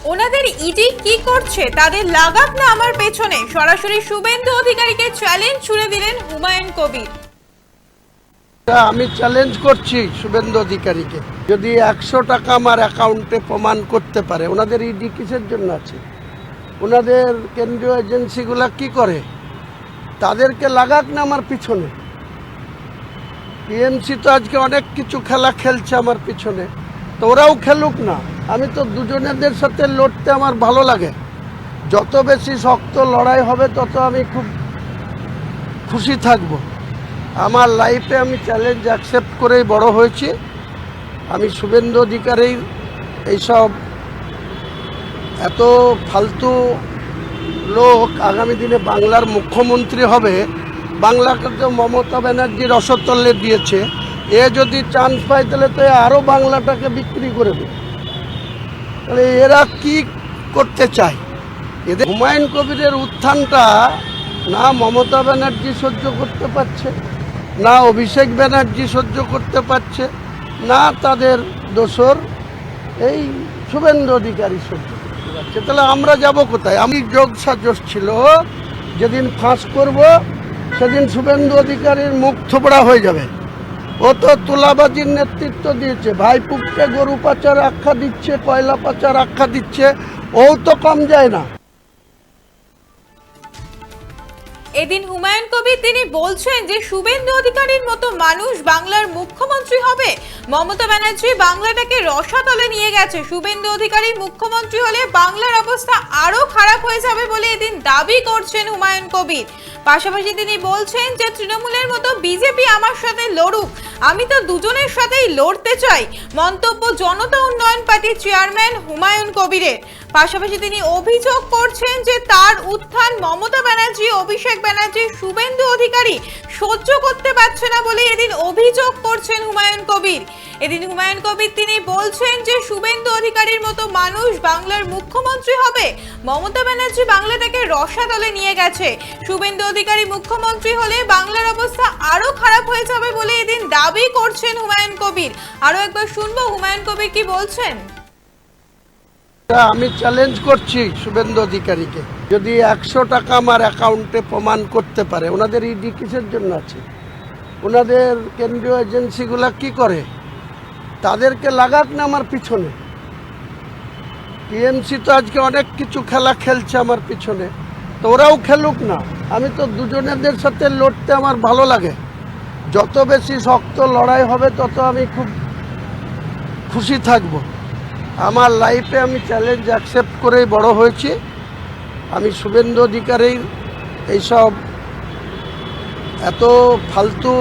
ওনাদের ইডি কি করছে তাদের লাগাক না আমার পেছনে, সরাসরি শুভেন্দু অধিকারীকে চ্যালেঞ্জ ছুড়ে দিলেন হুমায়ুন কবির। আমি চ্যালেঞ্জ করছি শুভেন্দু অধিকারীকে, যদি 100 টাকা আমার অ্যাকাউন্টে প্রমাণ করতে পারে। ওনাদের ইডি কিসের জন্য আছে? ওনাদের কেন্দ্রীয় এজেন্সিগুলা কি করে? তাদেরকে লাগাক না আমার পিছনে। টিএমসি তো আজকে অনেক কিছু খেলা খেলছে আমার পিছনে, তো ওরাও খেলুক না। আমি তো দুজনেদের সাথে লড়তে আমার ভালো লাগে। যত বেশি শক্ত লড়াই হবে তত আমি খুব খুশি থাকব। আমার লাইফে আমি চ্যালেঞ্জ অ্যাকসেপ্ট করেই বড় হয়েছি। আমি শুভেন্দু অধিকারীর এইসব এত ফালতু লোক আগামী দিনে বাংলার মুখ্যমন্ত্রী হবে, বাংলাকে তো মমতা ব্যানার্জি রসতলে দিয়েছে, এ যদি চান্স পায় তাহলে তো আরও বাংলাটাকে বিক্রি করে দেবে। তাহলে এরা কি করতে চায়? এদের হুমায়ুন কবিরের উত্থানটা না মমতা ব্যানার্জি সহ্য করতে পারছে, না অভিষেক ব্যানার্জি সহ্য করতে পারছে, না তাদের দোসর এই শুভেন্দু অধিকারী সহ্য করতে পারছে। তাহলে আমরা যাব কোথায়? আমি যোগ সাজস ছিল, যেদিন ফাঁস করব সেদিন শুভেন্দু অধিকারীর মুখ থোবড়া হয়ে যাবে। ও তো তোলাবাজির নেতৃত্ব দিয়েছে, ভাইপুককে গরু পাচার আখ্যা দিচ্ছে, কয়লা পাচার আখ্যা দিচ্ছে, ও তো কম যায় না। এদিন হুমায়ুন কবির তিনি বলছেন যে শুভেন্দু অধিকারীর মতো মানুষ বাংলার মুখ্যমন্ত্রী হবে। মমতা ব্যানার্জি বাংলাটাকে রসাতলে নিয়ে গেছে, শুভেন্দু অধিকারী মুখ্যমন্ত্রী হলে বাংলার অবস্থা আরো খারাপ হয়ে যাবে বলে এদিন দাবি করছেন হুমায়ুন কবির। পাশাপাশি তিনি বলছেন যে তৃণমূলের মতো বিজেপি আমার সাথে লড়ুক, আমি তো দুজনের সাথেই লড়তে চাই। মন্তব্য জনতা উন্নয়ন পার্টির চেয়ারম্যান হুমায়ুন কবিরের। পাশাপাশি তিনি অভিযোগ করছেন যে তার উত্থান মমতা ব্যানার্জি, অভিষেক ব্যানার্জি, শুভেন্দু অধিকারী সহ্য করতে পারছে না বলে এদিন অভিযোগ করছেন হুমায়ুন কবির। এদিন হুমায়ুন কবির তিনি বলছেন যে শুভেন্দু অধিকারীর মতো মানুষ বাংলার মুখ্যমন্ত্রী হবে। মমতা ব্যানার্জি বাংলাটাকে রসাতলে নিয়ে গেছে, শুভেন্দু অধিকারী মুখ্যমন্ত্রী হলে বাংলার অবস্থা আরো খারাপ হয়ে যাবে বলে এদিন দাবি করছেন হুমায়ুন কবির। আরো একবার শুনবো হুমায়ুন কবির কি বলছেন। আমি চ্যালেঞ্জ করছি শুভেন্দু অধিকারীকে, যদি 100 টাকা আমার অ্যাকাউন্টে প্রমাণ করতে পারে। ওনাদের ইডি কিসের জন্য আছে? ওনাদের কেন্দ্রীয় এজেন্সিগুলা কি করে? তাদেরকে লাগাক না আমার পিছনে। টিএমসি তো আজকে অনেক কিছু খেলা খেলছে আমার পিছনে, তো ওরাও খেলুক না। আমি তো দুজনেদের সাথে লড়তে আমার ভালো লাগে। যত বেশি শক্ত লড়াই হবে তত আমি খুব খুশি থাকব। আমার লাইফে আমি চ্যালেঞ্জ অ্যাকসেপ্ট করেই বড় হয়েছি। আমি শুভেন্দু অধিকারীর এইসব এত ফালতু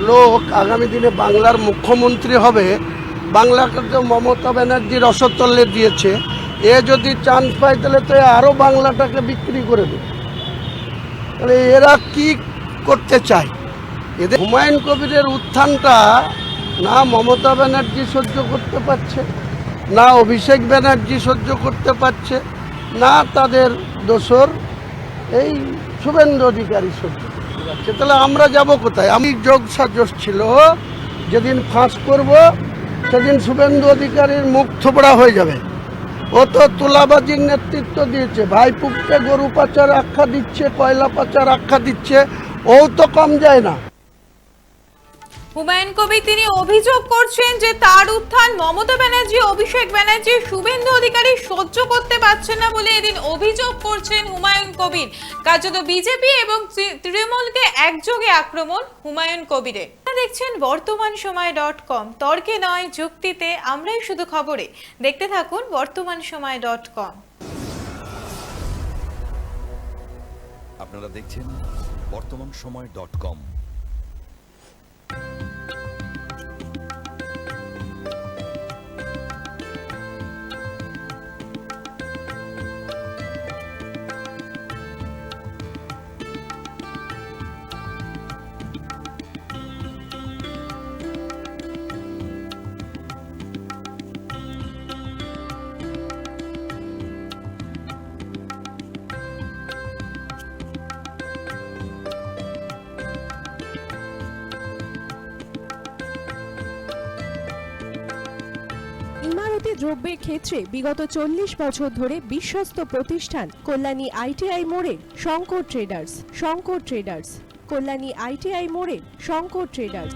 লোক আগামী দিনে বাংলার মুখ্যমন্ত্রী হবে, বাংলাকে তো মমতা ব্যানার্জি রসতলে দিয়েছে, এ যদি চান্স পায় তাহলে তো আরও বাংলাটাকে বিক্রি করে দেবে। তাহলে এরা কি করতে চায়? এদের হুমায়ুন কবিরের উত্থানটা না মমতা ব্যানার্জি সহ্য করতে পারছে, না অভিষেক ব্যানার্জি সহ্য করতে পারছে, না তাদের দোসর এই শুভেন্দু অধিকারী সহ্য করতে পারছে। তাহলে আমরা যাব কোথায়? আমি যোগ সাজস ছিল, যেদিন ফাঁস করব সেদিন শুভেন্দু অধিকারীর মুখ থোবড়া হয়ে যাবে। ও তো তোলাবাজির নেতৃত্ব দিয়েছে, ভাইপুককে গরু পাচার আখ্যা দিচ্ছে, কয়লা পাচার আখ্যা দিচ্ছে, ও তো কম যায় না। হুমায়ুন কবির তিনি অভিযোগ করছেন যে তার উত্থান মমতা ব্যানার্জি, অভিষেক ব্যানার্জি, শুভেন্দু অধিকারী সহ্য করতে পারছেন না বলে এদিন অভিযোগ করছেন হুমায়ুন কবির। কার্যত বিজেপি এবং তৃণমূলকে একযোগে আক্রমণ হুমায়ুন কবিরের। দেখছেন বর্তমান সময় .com, তর্কে নয় যুক্তিতে আমরাই শুধু খবরে। দেখতে থাকুন বর্তমান সময় .com। আপনারা দেখছেন বর্তমান সময় .com। দ্রব্যের ক্ষেত্রে বিগত 40 বছর ধরে বিশ্বস্ত প্রতিষ্ঠান কল্যাণী আইটিআই মোড়ে Shankar traders. Shankar traders, Kalyani ITI মোড়ে শঙ্কর ট্রেডার্স।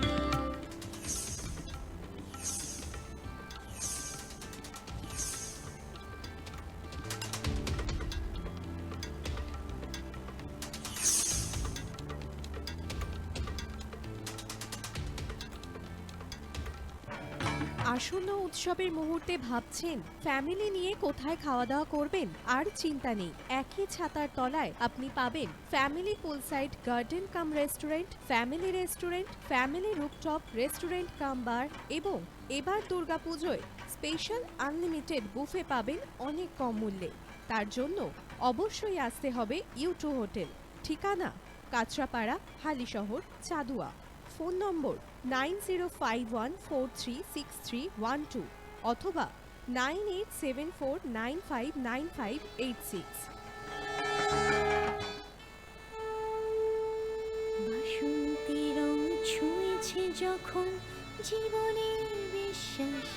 আসন্ন উৎসবের মুহূর্তে ভাবছেন ফ্যামিলি নিয়ে কোথায় খাওয়া দাওয়া করবেন? আর চিন্তা নেই, একই ছাতার তলায় আপনি পাবেন family poolside garden cum restaurant, family rooftop restaurant cum bar এবং এবার দুর্গাপুজোয় স্পেশাল আনলিমিটেড বুফে পাবেন অনেক কম মূল্যে। তার জন্য অবশ্যই আসতে হবে U2 হোটেল। ঠিকানা কাঁচরাপাড়া, হালিশহর, চাদুয়া। ফোন নম্বর 9051436312 অথবা 9874959586। বাসন্তী রং ছুঁয়েছে যখন জীবনের বিশ্বাস,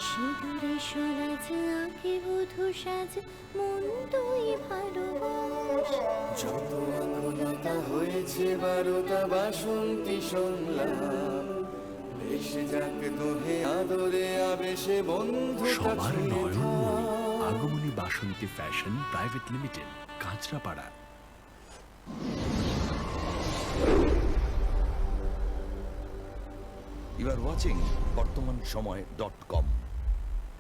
সিঁদুরে সরাজ আঁকে বধূ সাজ, মন তুই ভালোবাস। যত আকুলতা হয়েছে বারোটা বাসন্তী সংলাপ, এসে যাক তোহে আদরে আবেশে বন্ধু সবার Nayanmoni Agomoni Basanti Fashion Private Limited, Kanchrapara. You are watching বর্তমান সময়.com